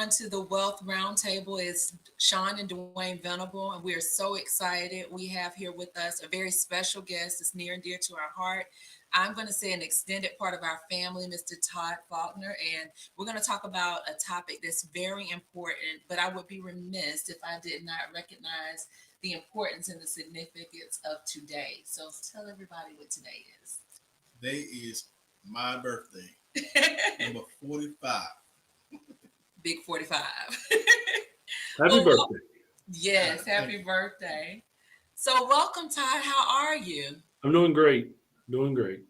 everyone to the Wealth Roundtable. It's Sean and Dwayne Venable, and we are so excited. We have here with us a very special guest that's near and dear to our heart. I'm going to say an extended part of our family, Mr. Todd Faulkner, and we're going to talk about a topic that's very important, but I would be remiss if I did not recognize the importance and the significance of today. So tell everybody what today is. Today is my birthday, number 45. Big 45. Happy Well, birthday. yes, Thank happy you. birthday. So, welcome, Todd. How are you? I'm doing great. Doing great.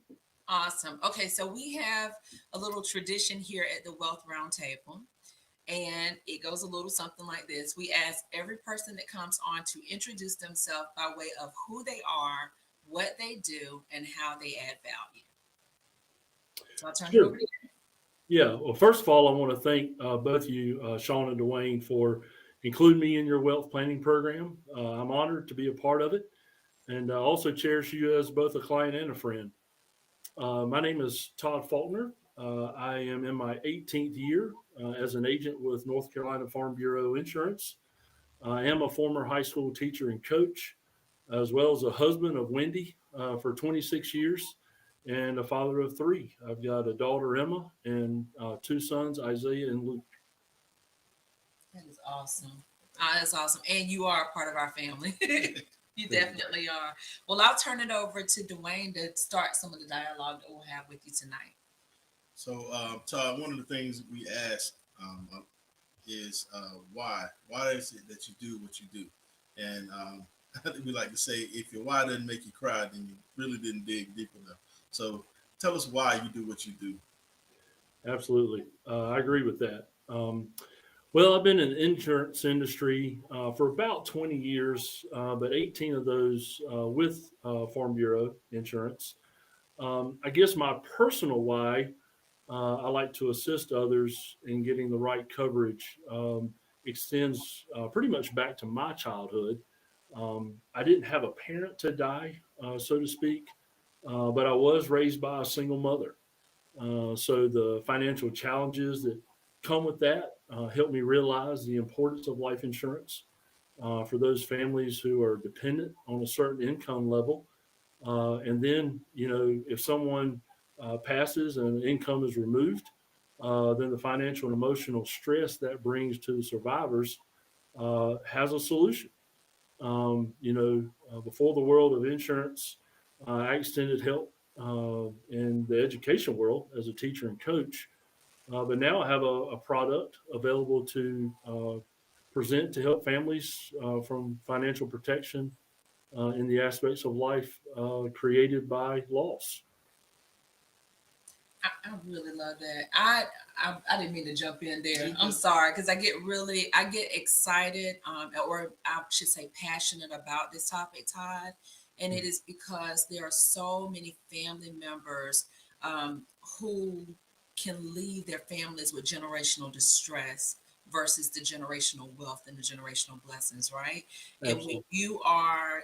Awesome. Okay, so we have a little tradition here at the Wealth Roundtable, and it goes a little something like this. We ask every person that comes on to introduce themselves by way of who they are, what they do, and how they add value. So, I'll turn it Sure. over to you. Yeah. Well, first of all, I want to thank both of you, Sean and Dwayne, for including me in your wealth planning program. I'm honored to be a part of it, and I also cherish you as both a client and a friend. My name is Todd Faulkner. I am in my 18th year as an agent with North Carolina Farm Bureau Insurance. I am a former high school teacher and coach, as well as a husband of Wendy for 26 years and a father of three. I've got a daughter, Emma, and two sons, Isaiah and Luke. That is awesome. That's awesome. And you are a part of our family. You Thank you. definitely are. Well, I'll turn it over to Dwayne to start some of the dialogue that we'll have with you tonight. So, Todd, one of the things we ask is why? Why is it that you do what you do? And I think we like to say, if your why doesn't make you cry, then you really didn't dig deep enough. So, tell us why you do what you do. Absolutely. I agree with that. Well, I've been in the insurance industry for about 20 years, but 18 of those with Farm Bureau Insurance. I guess my personal why I like to assist others in getting the right coverage extends pretty much back to my childhood. I didn't have a parent to die, so to speak, but I was raised by a single mother. So the financial challenges that come with that help me realize the importance of life insurance for those families who are dependent on a certain income level. And then, if someone passes and income is removed, then the financial and emotional stress that brings to the survivors has a solution. Before the world of insurance, I extended help in the education world as a teacher and coach. But now I have a product available to present to help families from financial protection in the aspects of life created by loss. I really love that. I didn't mean to jump in there. You I'm good? sorry because I get excited, or I should say passionate about this topic, Todd. And it is because there are so many family members um, who can leave their families with generational distress versus the generational wealth and the generational blessings, right? And when Absolutely. you are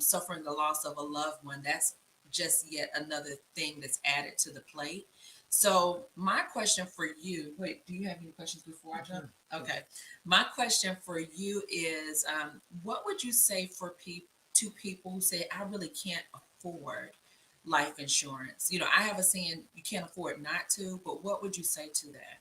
suffering the loss of a loved one, that's just yet another thing that's added to the plate. So my question for you, wait, do you have any questions before I jump? Sure. Sure. Okay. My question for you is, what would you say for to people who say, I really can't afford life insurance? I have a saying, you can't afford not to, but what would you say to that?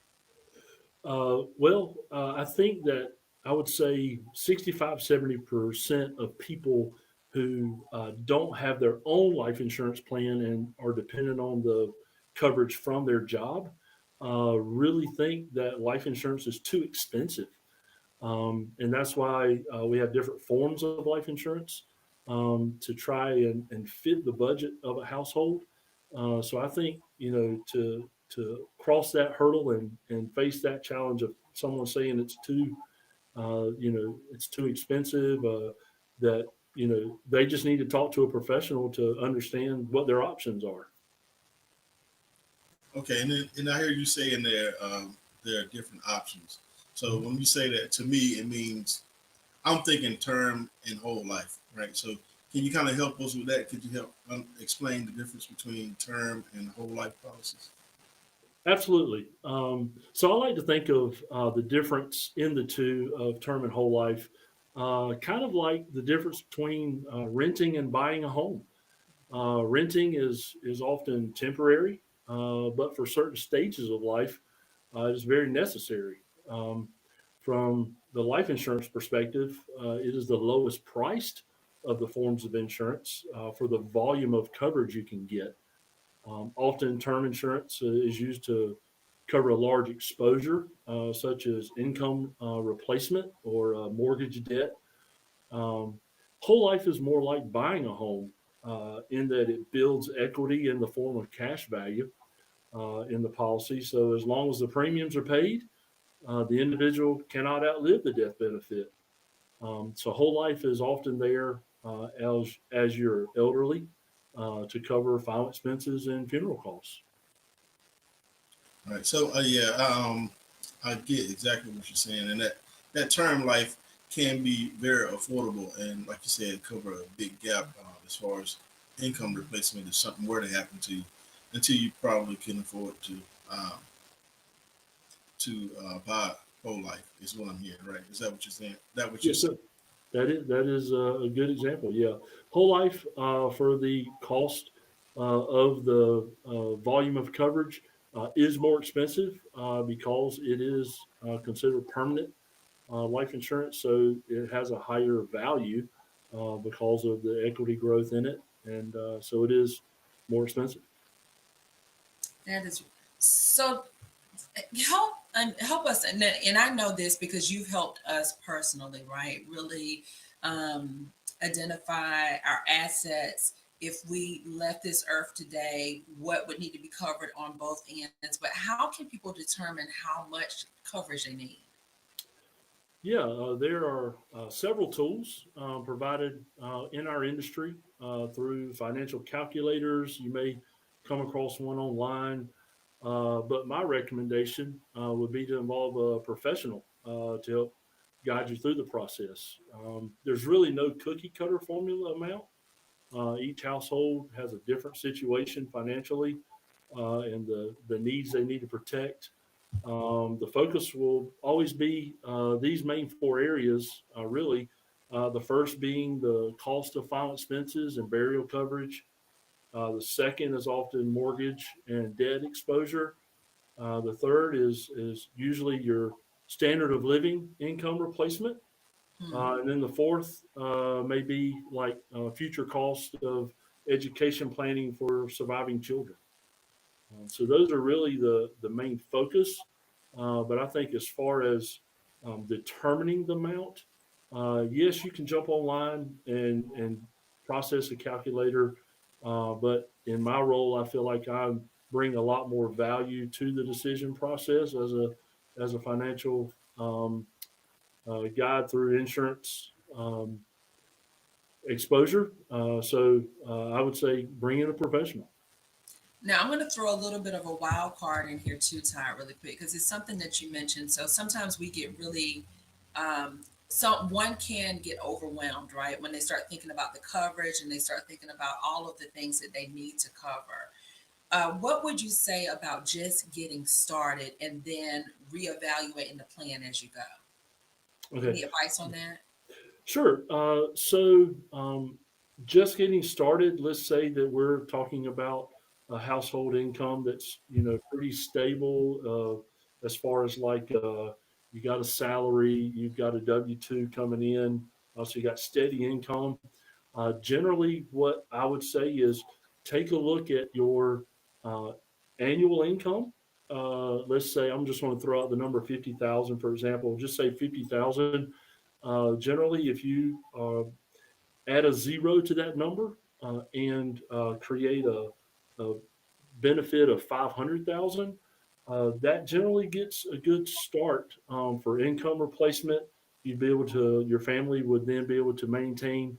I think that I would say 65, 70% of people who don't have their own life insurance plan and are dependent on the coverage from their job really think that life insurance is too expensive. And that's why we have different forms of life insurance to try and fit the budget of a household. So I think to cross that hurdle and face that challenge of someone saying it's too expensive, that they just need to talk to a professional to understand what their options are. Okay, and I hear you saying there are different options. So Mhm. when you say that, to me, it means I'm thinking term and whole life, right? So can you kind of help us with that? Could you help explain the difference between term and whole life policies? Absolutely. So I like to think of the difference in the two of term and whole life, kind of like the difference between renting and buying a home. Renting is often temporary, but for certain stages of life, it is very necessary. Um, from the life insurance perspective, it is the lowest priced of the forms of insurance for the volume of coverage you can get. Often, term insurance is used to cover a large exposure, such as income replacement or mortgage debt. Um, Whole life is more like buying a home in that it builds equity in the form of cash value in the policy. So, as long as the premiums are paid, the individual cannot outlive the death benefit. So whole life is often there as you're elderly to cover final expenses and funeral costs. All right. So yeah, I get exactly what you're saying, and that term life can be very affordable, and like you said, cover a big gap as far as income replacement if something were to happen to you, until you probably can afford um, to buy whole life. Is what I'm hearing, right? Is that what you're saying? That what you're Yes, saying? sir. That is a good example. Yeah, whole life for the cost of the volume of coverage is more expensive because it is considered permanent life insurance, so it has a higher value because of the equity growth in it, and so it is more expensive. That is so. Help us, and I know this because you've helped us personally, right? Really um, identify our assets. If we left this earth today, what would need to be covered on both ends? But how can people determine how much coverage they need? Yeah, there are several tools provided in our industry through financial calculators. You may come across one online, but my recommendation would be to involve a professional to help guide you through the process. There's really no cookie cutter formula amount. Each household has a different situation financially and the needs they need to protect. The focus will always be these main four areas, really. The first being the cost of final expenses and burial coverage. The second is often mortgage and debt exposure. The third is usually your standard of living income replacement. Hmm. And then the fourth may be like future cost of education planning for surviving children. So those are really the main focus. But I think as far as determining the amount, yes, you can jump online and process a calculator. But in my role, I feel like I bring a lot more value to the decision process as a financial guide through insurance exposure. So I would say bring in a professional. Now, I'm going to throw a little bit of a wild card in here too, Ty, really quick, because it's something that you mentioned. So sometimes we get really, one can get overwhelmed, right? When they start thinking about the coverage and they start thinking about all of the things that they need to cover. What would you say about just getting started and then reevaluating the plan as you go? Okay. Any advice on that? Sure. So just getting started, let's say that we're talking about a household income that's pretty stable as far as like you got a salary, you've got a W-2 coming in, so you got steady income. Generally, what I would say is take a look at your uh, annual income. Let's say I'm just going to throw out the number 50,000, for example. Just say 50,000. Generally, if you add a zero to that number and create a benefit of 500,000, that generally gets a good start for income replacement. You'd be able to, your family would then be able to maintain,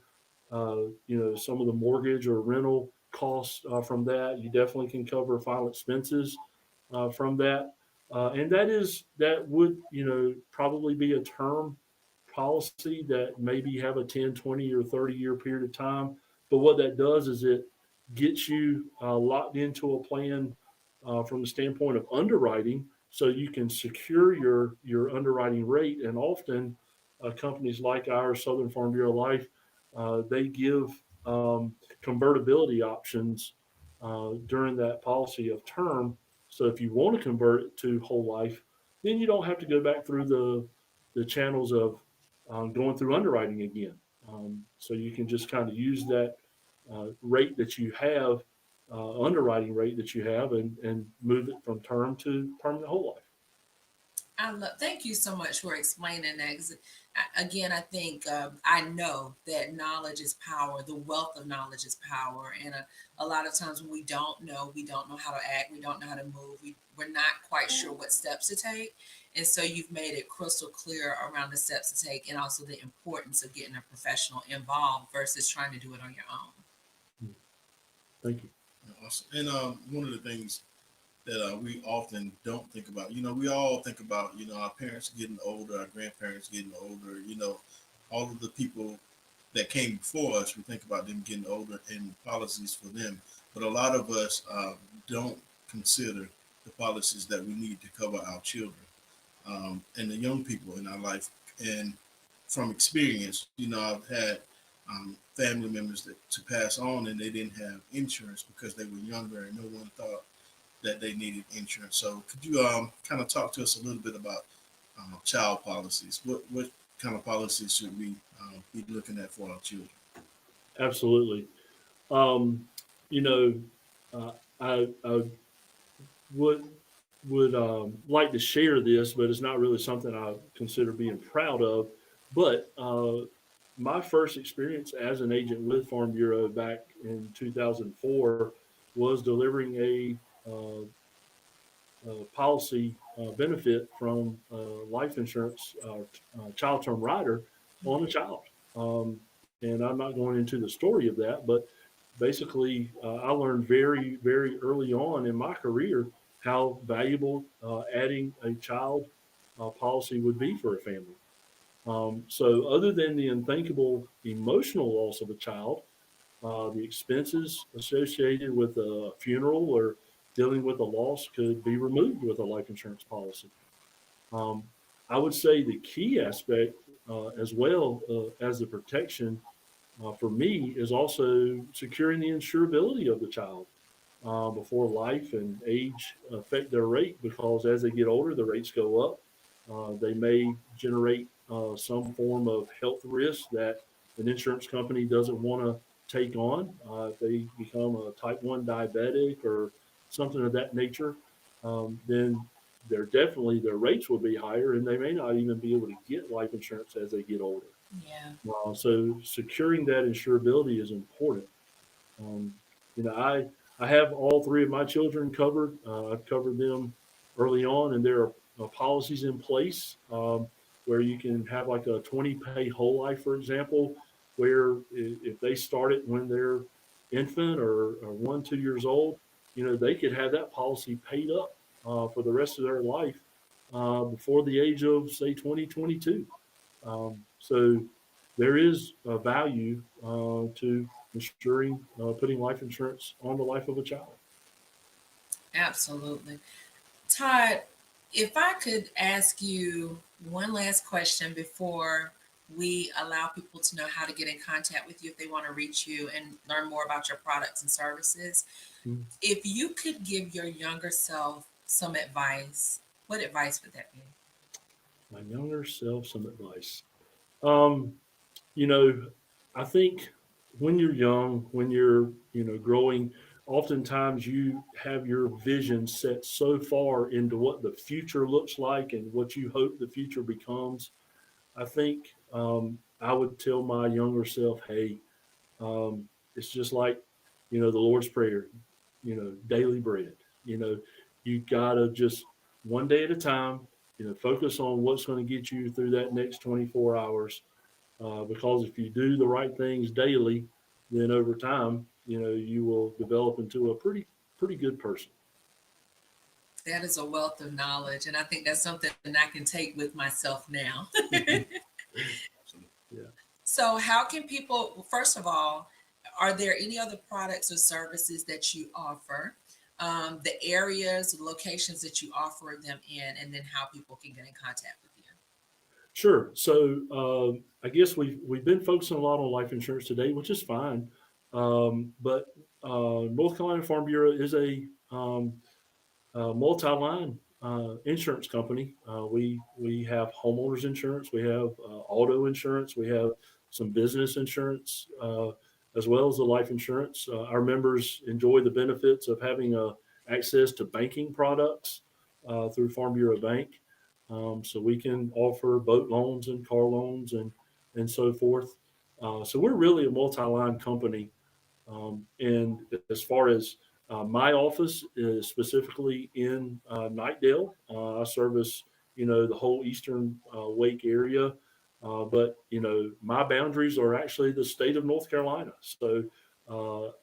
some of the mortgage or rental costs from that. You definitely can cover final expenses from that. And that would, probably be a term policy that maybe have a 10, 20, or 30-year period of time. But what that does is it gets you locked into a plan from the standpoint of underwriting, so you can secure your underwriting rate. And often, companies like ours, Southern Farm Bureau Life, they give convertibility options during that policy of term. So if you want to convert it to whole life, then you don't have to go back through the channels of going through underwriting again. So you can just kind of use that rate that you have, underwriting rate that you have, and move it from term to permanent whole life. Thank you so much for explaining that. 'Cause again, I think I know that knowledge is power. The wealth of knowledge is power, and a lot of times when we don't know how to act, we don't know how to move. We're not quite sure what steps to take, and so you've made it crystal clear around the steps to take, and also the importance of getting a professional involved versus trying to do it on your own. Thank you. Awesome. And one of the things that we often don't think about, we all think about, our parents getting older, our grandparents getting older, all of the people that came before us, we think about them getting older and policies for them. But a lot of us don't consider the policies that we need to cover our children and the young people in our life. And from experience, I've had family members that to pass on and they didn't have insurance because they were younger and no one thought that they needed insurance. So could you kind of talk to us a little bit about child policies? What kind of policies should we be looking at for our children? Absolutely. Um, you know, I would like to share this, but it's not really something I consider being proud of. But my first experience as an agent with Farm Bureau back in 2004 was delivering a policy benefit from life insurance, child term rider on a child. Um, and I'm not going into the story of that, but basically, I learned very, very early on in my career how valuable adding a child policy would be for a family. So, other than the unthinkable emotional loss of a child, the expenses associated with a funeral or dealing with a loss could be removed with a life insurance policy. Um, I would say the key aspect, as well as the protection for me, is also securing the insurability of the child before life and age affect their rate, because as they get older, the rates go up. They may generate some form of health risk that an insurance company doesn't want to take on. If they become a type 1 diabetic or something of that nature, then their rates will be higher and they may not even be able to get life insurance as they get older. Yeah. So securing that insurability is important. Um, I have all three of my children covered. I've covered them early on, and there are policies in place where you can have like a 20 pay whole life, for example, where if they start it when they're infant or 1, 2 years old, they could have that policy paid up for the rest of their life before the age of say 2022. So there is a value to ensuring putting life insurance on the life of a child. Absolutely. Todd, if I could ask you one last question before we allow people to know how to get in contact with you if they want to reach you and learn more about your products and services. Mm. If you could give your younger self some advice, what advice would that be? My younger self some advice. Um, you know, I think when you're young, when you're growing, oftentimes you have your vision set so far into what the future looks like and what you hope the future becomes. I think I would tell my younger self, hey, it's just like, the Lord's Prayer, daily bread. You know, you gotta just one day at a time, focus on what's going to get you through that next 24 hours. Because if you do the right things daily, then over time, you will develop into a pretty good person. That is a wealth of knowledge, and I think that's something I can take with myself now. Yeah. So, how can people, first of all, are there any other products or services that you offer? the areas, the locations that you offer them in, and then how people can get in contact with you. Sure. So I guess we've been focusing a lot on life insurance today, which is fine. But North Carolina Farm Bureau is a multi-line insurance company. We have homeowners insurance, we have auto insurance, we have some business insurance, as well as the life insurance. Our members enjoy the benefits of having access to banking products through Farm Bureau Bank. So we can offer boat loans and car loans and so forth. So we're really a multi-line company. And as far as my office is specifically in Nightdale, I service the whole eastern Wake area. But my boundaries are actually the state of North Carolina. So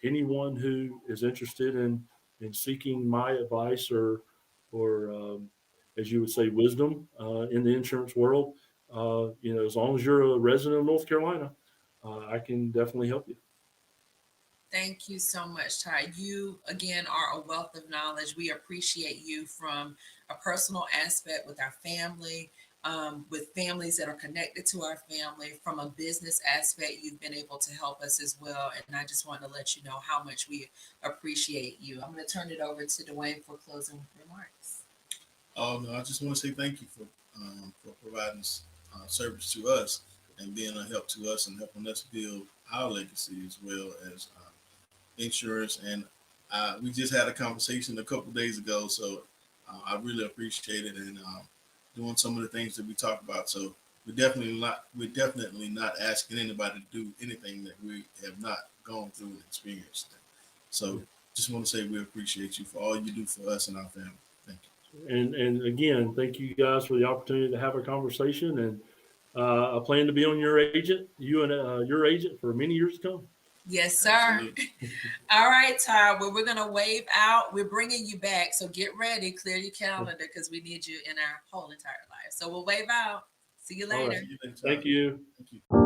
anyone who is interested in seeking my advice or as you would say, wisdom in the insurance world, as long as you're a resident of North Carolina, I can definitely help you. Thank you so much, Ty. You, again, are a wealth of knowledge. We appreciate you from a personal aspect with our family, with families that are connected to our family. From a business aspect, you've been able to help us as well. And I just want to let you know how much we appreciate you. I'm going to turn it over to Dwayne for closing remarks. Oh no, I just want to say thank you for providing service to us and being a help to us and helping us build our legacy as well as insurance. And we just had a conversation a couple days ago, so I really appreciate it and doing some of the things that we talked about. So we're definitely not asking anybody to do anything that we have not gone through and experienced. So just want to say we appreciate you for all you do for us and our family. Thank you. And again, thank you guys for the opportunity to have a conversation. And I plan to be on your agent, you and your agent, for many years to come. Yes, sir. Absolutely. All right, Ty. Well, we're going to wave out. We're bringing you back. So get ready. Clear your calendar because we need you in our whole entire life. So we'll wave out. See you All later. right. See you next Thank time. you. Thank you.